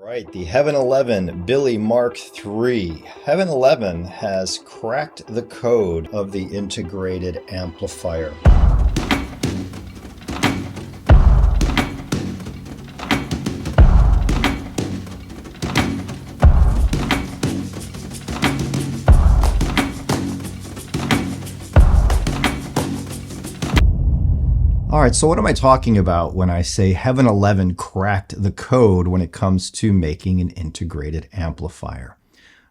Right, the Heaven 11 Billie MK3. Heaven 11 has cracked the code of the integrated amplifier. All right, so what am I talking about when I say Heaven 11 cracked the code when it comes to making an integrated amplifier?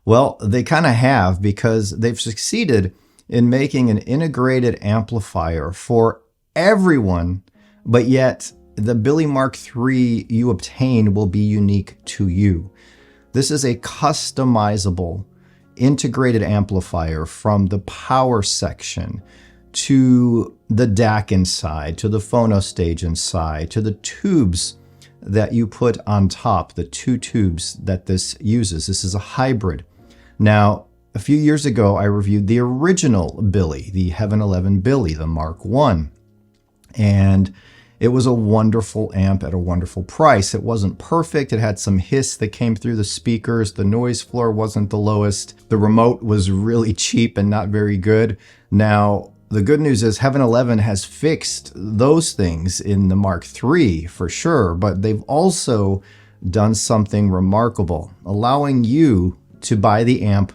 Well, they kind of have, because they've succeeded in making an integrated amplifier for everyone, but yet the Billie MK3 you obtain will be unique to you. This is a customizable integrated amplifier from the power section to the DAC inside, to the phono stage inside, to the tubes that you put on top, the two tubes that this uses. This is a hybrid. Now, a few years ago, I reviewed the original Billie, the Heaven 11 Billie, the Mark I. And it was a wonderful amp at a wonderful price. It wasn't perfect. It had some hiss that came through the speakers. The noise floor wasn't the lowest. The remote was really cheap and not very good. Now, the good news is Heaven 11 has fixed those things in the Mark III for sure, but they've also done something remarkable, allowing you to buy the amp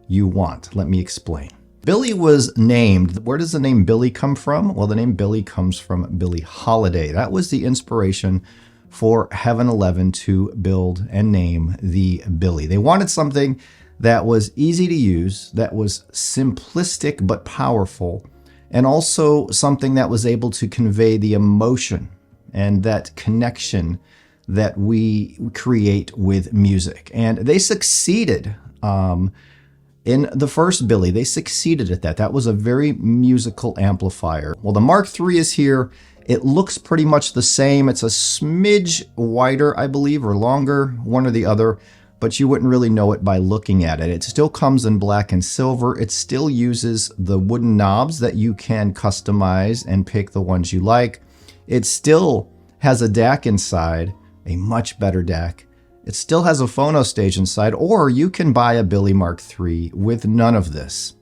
you want. Let me explain. Billie was named. Where does the name Billie come from? Well, the name Billie comes from Billie Holiday. That was the inspiration for Heaven 11 to build and name the Billie. They wanted something that was easy to use, that was simplistic but powerful, and also something that was able to convey the emotion and that connection that we create with music. And they succeeded in the first Billie. They succeeded at that. That was a very musical amplifier. Well, the Mark III is here. It looks pretty much the same. It's a smidge wider, I believe, or longer, one or the other, but you wouldn't really know it by looking at it. It still comes in black and silver. It still uses the wooden knobs that you can customize and pick the ones you like. It still has a DAC inside, a much better DAC. It still has a phono stage inside, or you can buy a Billie MK3 with none of this.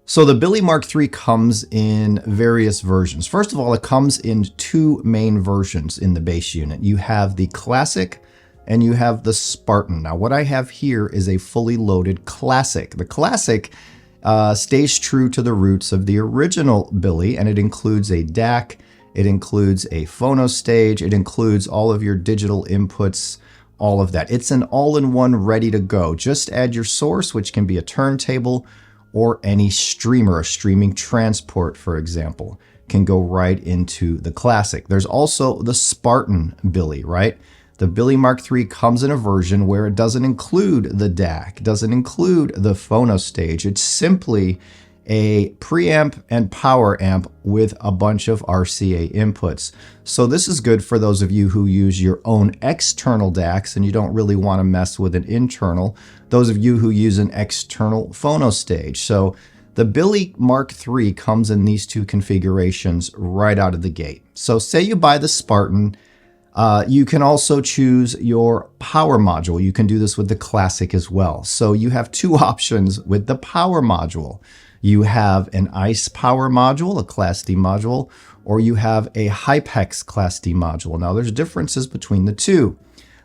So the Billie MK3 comes in various versions. First of all, it comes in two main versions in the bass unit. You have the Classic and you have the Spartan. Now, what I have here is a fully loaded Classic. The Classic stays true to the roots of the original Billie, and it includes a DAC, it includes a phono stage, it includes all of your digital inputs, all of that. It's an all-in-one ready to go. Just add your source, which can be a turntable or any streamer, a streaming transport, for example, can go right into the Classic. There's also the Spartan Billie, right? The Billie MK3 comes in a version where it doesn't include the DAC, doesn't include the phono stage. It's simply a preamp and power amp with a bunch of RCA inputs. So this is good for those of you who use your own external DACs and you don't really want to mess with an internal. Those of you who use an external phono stage. So the Billie MK3 comes in these two configurations right out of the gate. So say you buy the Spartan, you can also choose your power module. You can do this with the Classic as well. So you have two options with the power module. You have an ICE power module, a Class D module, or you have a HyPEX Class D module. Now there's differences between the two.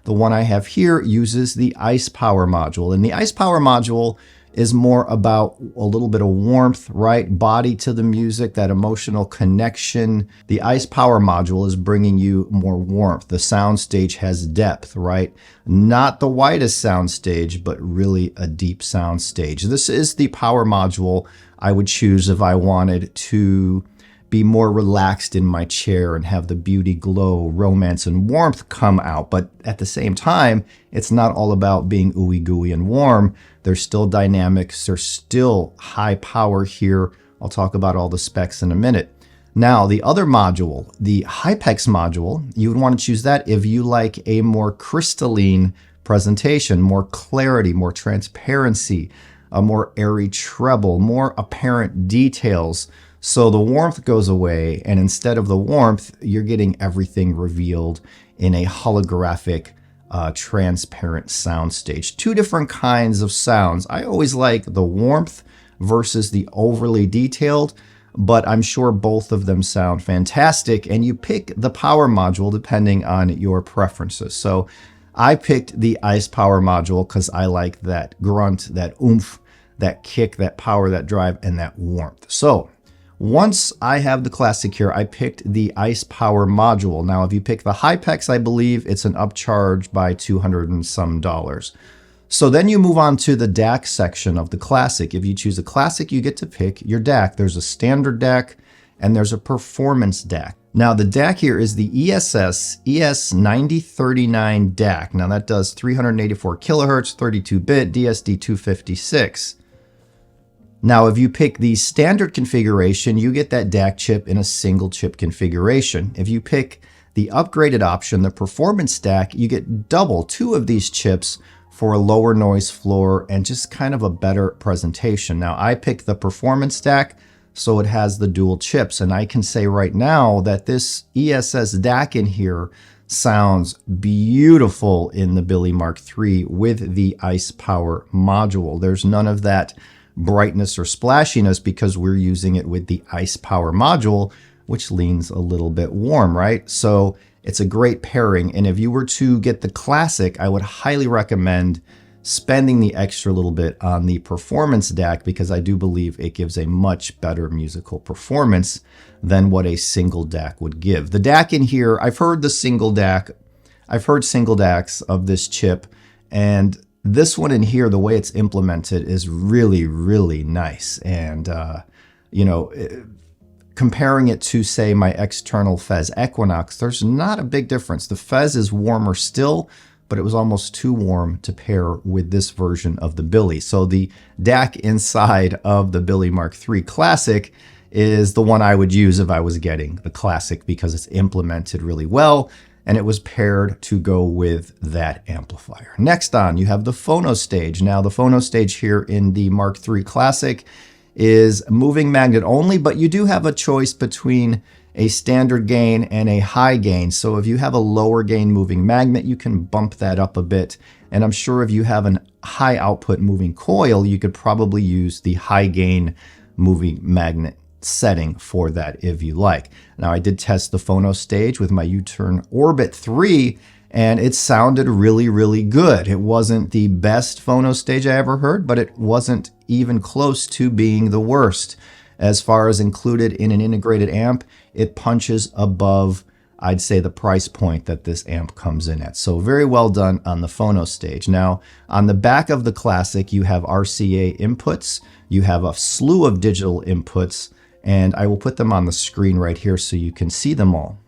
The one I have here uses the ICE power module, and the ICE power module is more about a little bit of warmth, right? Body to the music, that emotional connection. The ICE power module is bringing you more warmth. The sound stage has depth, right? Not the widest sound stage, but really a deep sound stage. This is the power module I would choose if I wanted to be more relaxed in my chair and have the beauty, glow, romance, and warmth come out. But at the same time, it's not all about being ooey gooey and warm. There's still dynamics. There's still high power here. I'll talk about all the specs in a minute. Now, the other module, the HyPEX module, you would want to choose that if you like a more crystalline presentation, more clarity, more transparency, a more airy treble, more apparent details. So the warmth goes away, and instead of the warmth, you're getting everything revealed in a holographic transparent soundstage. Two different kinds of sounds. I always like the warmth versus the overly detailed, but I'm sure both of them sound fantastic, and you pick the power module depending on your preferences. So I picked the Ice Power module because I like that grunt, that oomph, that kick, that power, that drive, and that warmth. So once I have the Classic here, I picked the Ice Power module. Now, if you pick the HiPex, I believe it's an upcharge by $200 and some. So then you move on to the DAC section of the Classic. If you choose a Classic, you get to pick your DAC. There's a standard DAC and there's a performance DAC. Now the DAC here is the ESS ES9039 DAC. Now that does 384 kilohertz, 32-bit, DSD 256. Now if you pick the standard configuration, you get that DAC chip in a single chip configuration. If you pick the upgraded option, the performance DAC, you get double, two of these chips for a lower noise floor and just kind of a better presentation. Now I picked the performance DAC, so it has the dual chips, and I can say right now that this ESS DAC in here sounds beautiful in the Billie MK3 with the Ice Power module. There's none of that brightness or splashiness because we're using it with the Ice Power module, which leans a little bit warm, right? So it's a great pairing, and if you were to get the Classic, I would highly recommend spending the extra little bit on the performance DAC because I do believe it gives a much better musical performance than what a single DAC would give. The DAC in here, I've heard single DACs of this chip, and this one in here, the way it's implemented is really, really nice. And, comparing it to, say, my external Fez Equinox, there's not a big difference. The Fez is warmer still, but it was almost too warm to pair with this version of the Billie. So the DAC inside of the Billie MK3 Classic is the one I would use if I was getting the Classic because it's implemented really well and it was paired to go with that amplifier. Next on, you have the Phono stage. Now the Phono stage here in the MK3 Classic is moving magnet only, but you do have a choice between a standard gain and a high gain. So if you have a lower gain moving magnet, you can bump that up a bit. And I'm sure if you have an high output moving coil, you could probably use the high gain moving magnet setting for that if you like. Now I did test the Phono stage with my U-Turn Orbit 3 and it sounded really, really good. It wasn't the best Phono stage I ever heard, but it wasn't even close to being the worst. As far as included in an integrated amp, it punches above, I'd say, the price point that this amp comes in at. So very well done on the Phono stage. Now, on the back of the Classic, you have RCA inputs. You have a slew of digital inputs, and I will put them on the screen right here so you can see them all.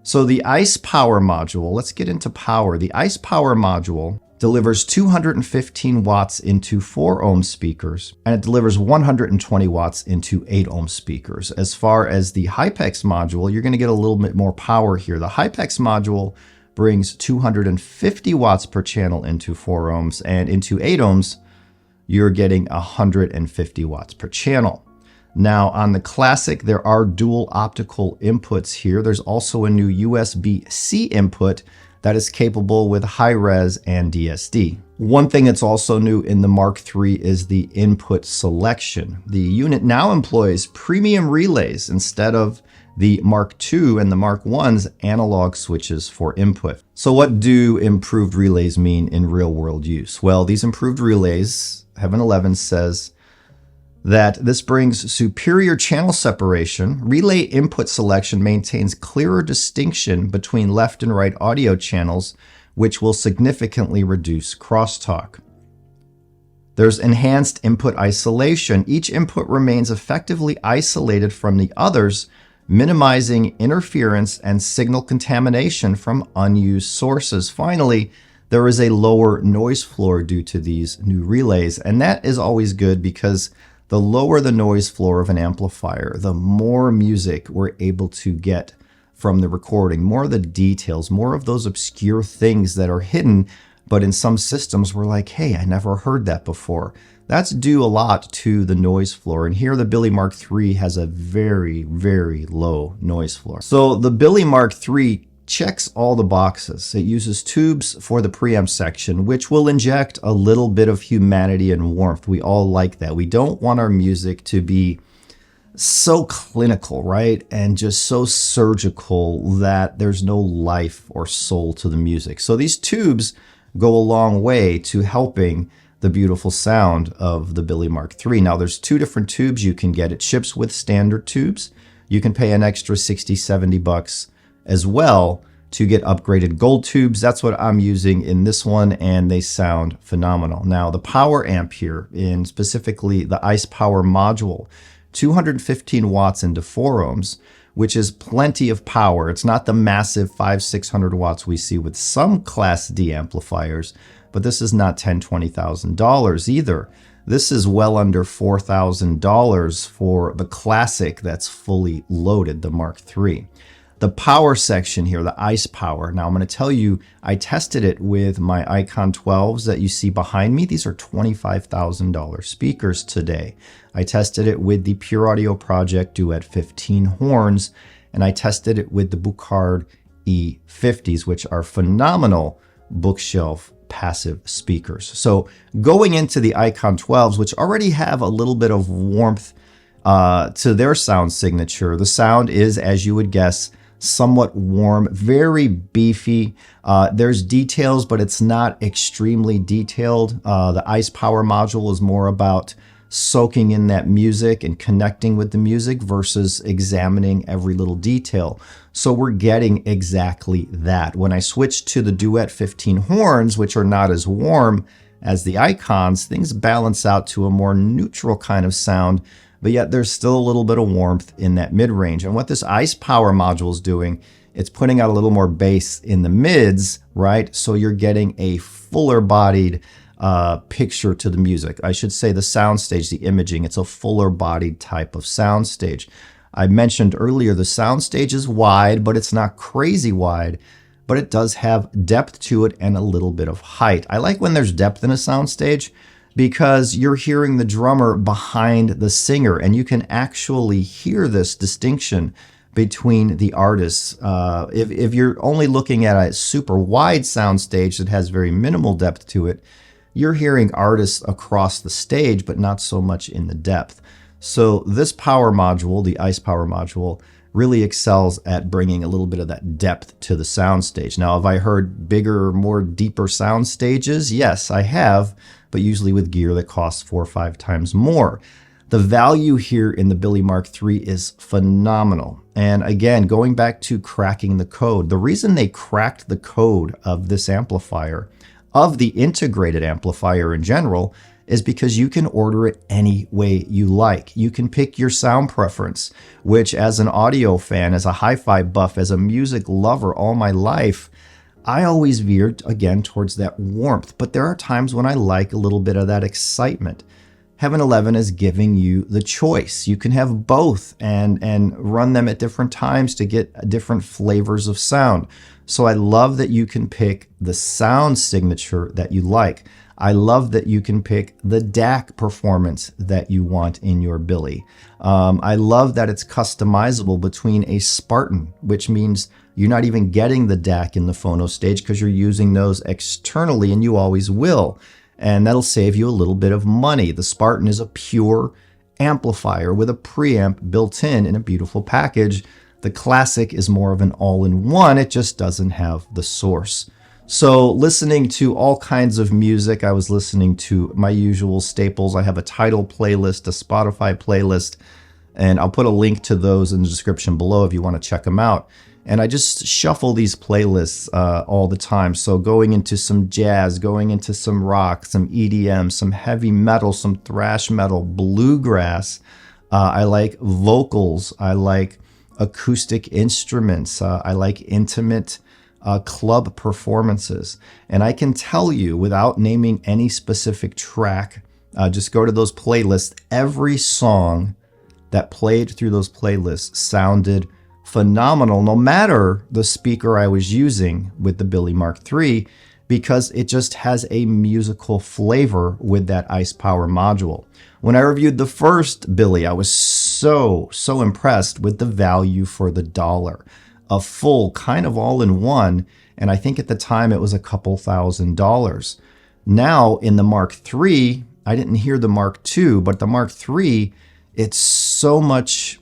So the Ice Power module, let's get into power. The Ice Power module delivers 215 watts into 4 ohm speakers, and it delivers 120 watts into 8 ohm speakers. As far as the HiPex module, you're going to get a little bit more power here. The HiPex module brings 250 watts per channel into 4 ohms, and into 8 ohms, you're getting 150 watts per channel. Now on the Classic, there are dual optical inputs here. There's also a new USB-C input that is capable with high-res and DSD. One thing that's also new in the MK3 is the input selection. The unit now employs premium relays instead of the MK2 and the MK1's analog switches for input. So what do improved relays mean in real-world use? Well, these improved relays, Heaven 11 says, that this brings superior channel separation. Relay input selection maintains clearer distinction between left and right audio channels, which will significantly reduce crosstalk. There's enhanced input isolation. Each input remains effectively isolated from the others, minimizing interference and signal contamination from unused sources. Finally, there is a lower noise floor due to these new relays, and that is always good because the lower the noise floor of an amplifier, the more music we're able to get from the recording, more of the details, more of those obscure things that are hidden, but in some systems we're like, hey, I never heard that before. That's due a lot to the noise floor, and here the Billie MK3 has a very, very low noise floor. So the Billie MK3 checks all the boxes. It uses tubes for the preamp section, which will inject a little bit of humanity and warmth. We all like that. We don't want our music to be so clinical, right? And just so surgical that there's no life or soul to the music. So these tubes go a long way to helping the beautiful sound of the Billie MK3. Now there's two different tubes you can get. It ships with standard tubes. You can pay an extra 60, 70 bucks as well to get upgraded gold tubes. That's what I'm using in this one, and they sound phenomenal. Now the power amp here, in specifically the Ice Power module, 215 watts into 4 ohms, which is plenty of power. It's not the massive 500-600 watts we see with some Class D amplifiers, but this is not $10,000, $20,000 either. This is well under $4,000 for the Classic that's fully loaded, the Mark III. The power section here, the Ice Power. Now I'm going to tell you, I tested it with my Icon 12s that you see behind me. These are $25,000 speakers today. I tested it with the Pure Audio Project Duet 15 horns, and I tested it with the Buchard E50s, which are phenomenal bookshelf passive speakers. So going into the Icon 12s, which already have a little bit of warmth to their sound signature, the sound is, as you would guess, somewhat warm, very beefy. There's details, but it's not extremely detailed. The Ice Power module is more about soaking in that music and connecting with the music versus examining every little detail. So we're getting exactly that. When I switch to the Duet 15 horns, which are not as warm as the Icons, things balance out to a more neutral kind of sound, but yet there's still a little bit of warmth in that mid-range. And what this Ice Power module is doing, it's putting out a little more bass in the mids, right? So you're getting a fuller bodied picture to the music. I should say the soundstage, the imaging, it's a fuller bodied type of soundstage. I mentioned earlier the soundstage is wide, but it's not crazy wide, but it does have depth to it and a little bit of height. I like when there's depth in a soundstage because you're hearing the drummer behind the singer, and you can actually hear this distinction between the artists. If you're only looking at a super wide soundstage that has very minimal depth to it, you're hearing artists across the stage, but not so much in the depth. So this power module, the Ice Power module, really excels at bringing a little bit of that depth to the soundstage. Now, have I heard bigger, more deeper sound stages? Yes, I have, but usually with gear that costs 4 or 5 times more. The value here in the Billie MK3 is phenomenal. And again, going back to cracking the code, the reason they cracked the code of this amplifier, of the integrated amplifier in general, is because you can order it any way you like. You can pick your sound preference, which as an audio fan, as a hi-fi buff, as a music lover all my life, I always veered, again, towards that warmth. But there are times when I like a little bit of that excitement. Heaven 11 is giving you the choice. You can have both and run them at different times to get different flavors of sound. So I love that you can pick the sound signature that you like. I love that you can pick the DAC performance that you want in your Billie. I love that it's customizable between a Spartan, which means you're not even getting the DAC in the Phono stage because you're using those externally, and you always will. And that'll save you a little bit of money. The Spartan is a pure amplifier with a preamp built in a beautiful package. The Classic is more of an all-in-one. It just doesn't have the source. So listening to all kinds of music, I was listening to my usual staples. I have a Tidal playlist, a Spotify playlist, and I'll put a link to those in the description below if you want to check them out. And I just shuffle these playlists all the time. So going into some jazz, going into some rock, some EDM, some heavy metal, some thrash metal, bluegrass. I like vocals. I like acoustic instruments. I like intimate club performances. And I can tell you, without naming any specific track, just go to those playlists. Every song that played through those playlists sounded phenomenal, no matter the speaker I was using with the Billie MK3, because it just has a musical flavor with that Ice Power module. When I reviewed the first Billie, I was so impressed with the value for the dollar. a full kind of all-in-one, and I think at the time it was a couple $1,000s. Now in the Mark III, I didn't hear the Mark II, but the Mark III, it's so much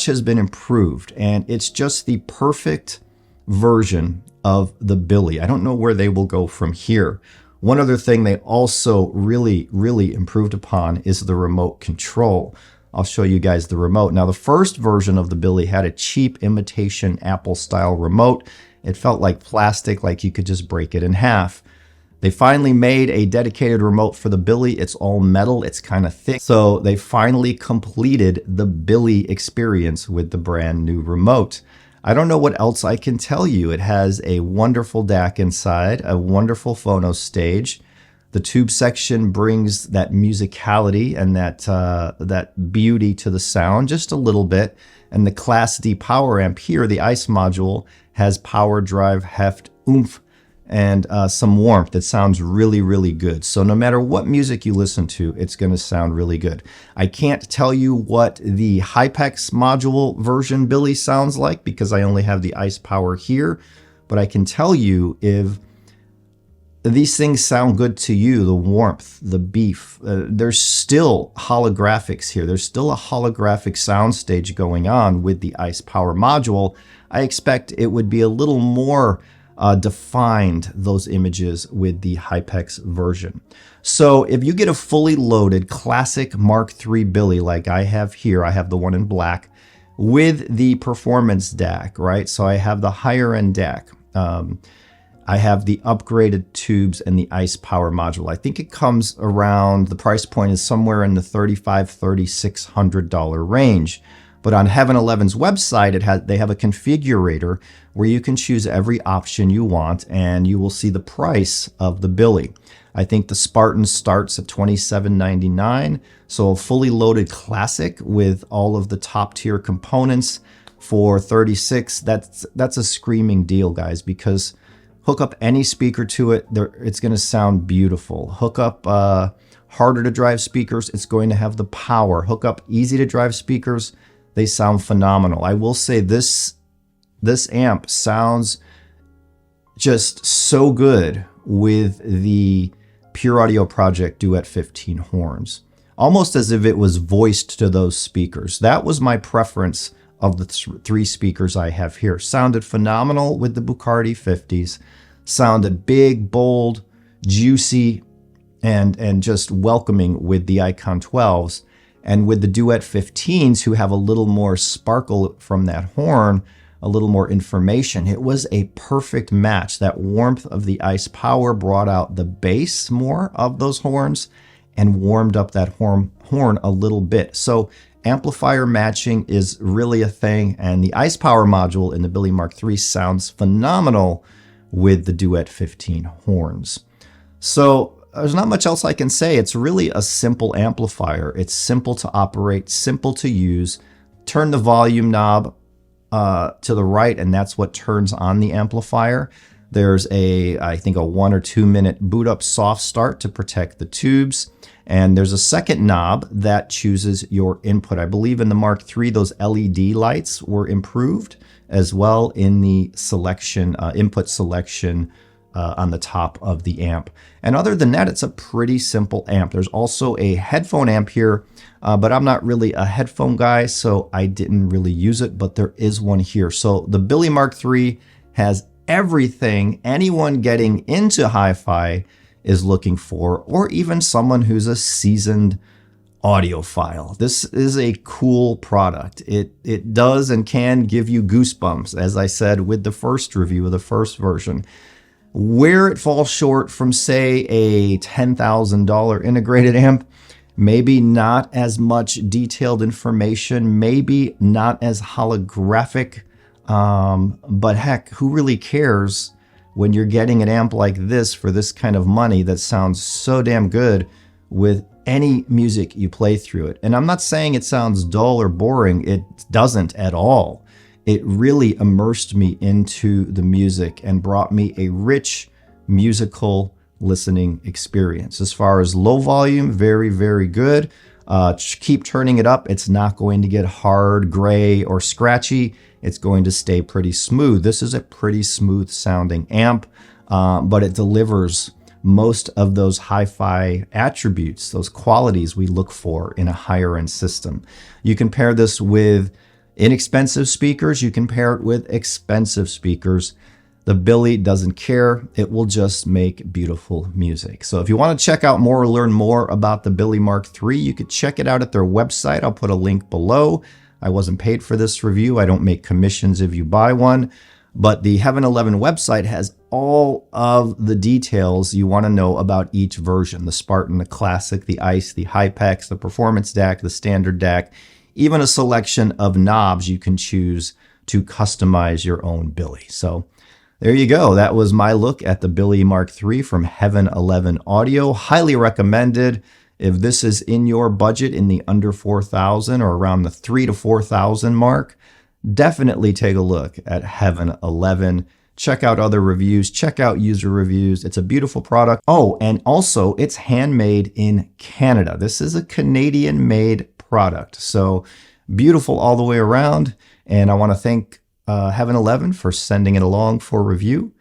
has been improved, and it's just the perfect version of the Billie. I don't know where they will go from here. One other thing they also really improved upon is the remote control. I'll show you guys the remote. Now, the first version of the Billie had a cheap imitation Apple-style remote. It felt like plastic, like you could just break it in half. They finally made a dedicated remote for the Billie. It's all metal, it's kind of thick. So they finally completed the Billie experience with the brand new remote. I don't know what else I can tell you. It has a wonderful DAC inside, a wonderful phono stage. The tube section brings that musicality and that beauty to the sound just a little bit. And the Class D power amp here, the ICE module, has power, drive, heft, oomph, and some warmth. It sounds really good. So no matter what music you listen to, it's going to sound really good. I can't tell you what the HiPex module version Billie sounds like because I only have the ICE power here, but I can tell you if these things sound good to you, the warmth, the beef. There's still holographics here. There's still a holographic soundstage going on with the ICE power module. I expect it would be a little more defined, those images, with the HiPex version. So if you get a fully loaded classic Mark III Billie like I have here, I have the one in black, with the performance DAC, right? So I have the higher end DAC. I have the upgraded tubes and the ICE power module. I think it comes around, the price point is somewhere in the $3,500–$3,600 range. But on Heaven 11's website, they have a configurator where you can choose every option you want, and you will see the price of the Billie. I think the Spartan starts at $27.99, so a fully loaded classic with all of the top tier components for $36. That's a screaming deal, guys, because hook up any speaker to it, it's going to sound beautiful. Hook up harder to drive speakers, it's going to have the power. Hook up easy to drive speakers, they sound phenomenal. I will say this amp sounds just so good with the Pure Audio Project Duet 15 horns, almost as if it was voiced to those speakers. That was my preference of the three speakers I have here. Sounded phenomenal with the Bucardi 50s, sounded big, bold, juicy, and just welcoming with the Icon 12s. And with the Duet 15s, who have a little more sparkle from that horn, a little more information, it was a perfect match. That warmth of the ICE power brought out the bass more of those horns and warmed up that horn a little bit. So amplifier matching is really a thing, and the ICE power module in the Billie Mark III sounds phenomenal with the Duet 15 horns. So there's not much else I can say. It's really a simple amplifier. It's simple to operate, simple to use. Turn the volume knob to the right, and that's what turns on the amplifier. There's I think a 1 or 2 minute boot up soft start to protect the tubes. And there's a second knob that chooses your input. I believe in the Mark III, those LED lights were improved as well in the selection, input selection on the top of the amp. And other than that, it's a pretty simple amp. There's also a headphone amp here, but I'm not really a headphone guy, so I didn't really use it, but there is one here. So the Billie Mark III has everything anyone getting into hi-fi is looking for, or even someone who's a seasoned audiophile. This is a cool product. It does and can give you goosebumps, as I said with the first review of the first version. Where it falls short from, say, a $10,000 integrated amp, maybe not as much detailed information, maybe not as holographic, but heck, who really cares when you're getting an amp like this for this kind of money that sounds so damn good with any music you play through it. And I'm not saying it sounds dull or boring. It doesn't at all. It really immersed me into the music and brought me a rich musical listening experience. As far as low volume, very, very good. Keep turning it up. It's not going to get hard, gray, or scratchy. It's going to stay pretty smooth. This is a pretty smooth sounding amp, but it delivers most of those hi-fi attributes, those qualities we look for in a higher end system. You can pair this with inexpensive speakers. You can pair it with expensive speakers. The Billie doesn't care. It will just make beautiful music. So if you want to check out more or learn more about the Billie Mark III, you could check it out at their website. I'll put a link below. I wasn't paid for this review. I don't make commissions if you buy one. But the Heaven 11 website has all of the details you want to know about each version. The Spartan, the Classic, the Ice, the Hypex, the Performance DAC, the Standard DAC, even a selection of knobs you can choose to customize your own Billie. So there you go. That was my look at the Billie Mark III from Heaven 11 Audio. Highly recommended. If this is in your budget in the under 4,000 or around the 3,000 to 4,000 mark, definitely take a look at Heaven 11. Check out other reviews. Check out user reviews. It's a beautiful product. Oh, and also it's handmade in Canada. This is a Canadian-made product. So beautiful all the way around. And I want to thank Heaven 11 for sending it along for review.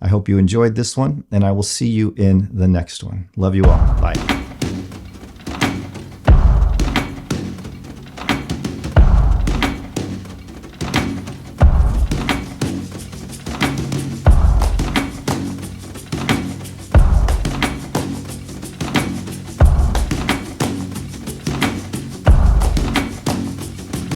I hope you enjoyed this one, and I will see you in the next one. Love you all. Bye.